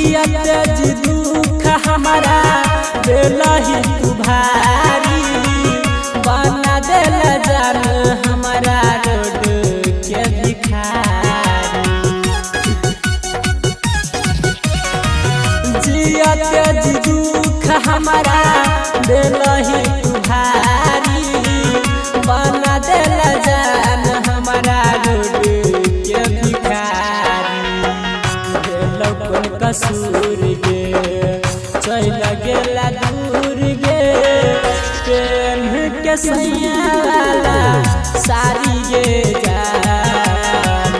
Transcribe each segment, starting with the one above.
जियत जी दुख हमारा दिलही तू भारी बना दिल जान हमारा रोड के भिखारी जियत जी दुख हमारा दिलही तू भारी बना दिल जान हमारा रोड के भिखारी कौन कसूर गे चल गेला दूर गे प्रेम के सैयाला सारी गे जान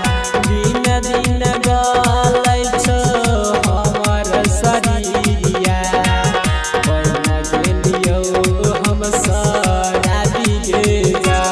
दिन दिन गलै छो हमर शरीरिया बना गेलियो हम सराबी गे जान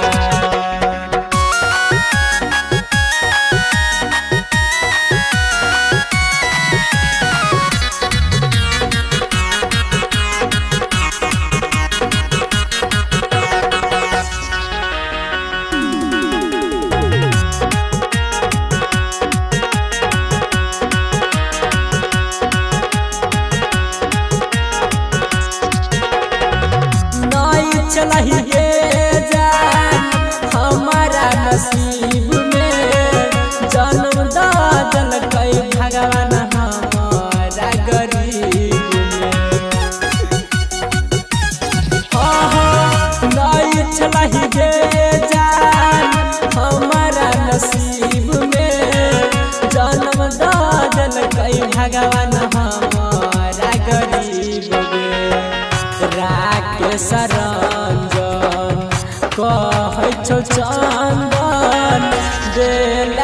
चलही गे जान हमारा नसीब में जन्म दल कई भगवान हमारा गरीब में नहीं चलही गे जान हमारा नसीब में जन्म दल कई भगवान हमारा गरीब में राकेश रंजन कहै छौ चंदन दिल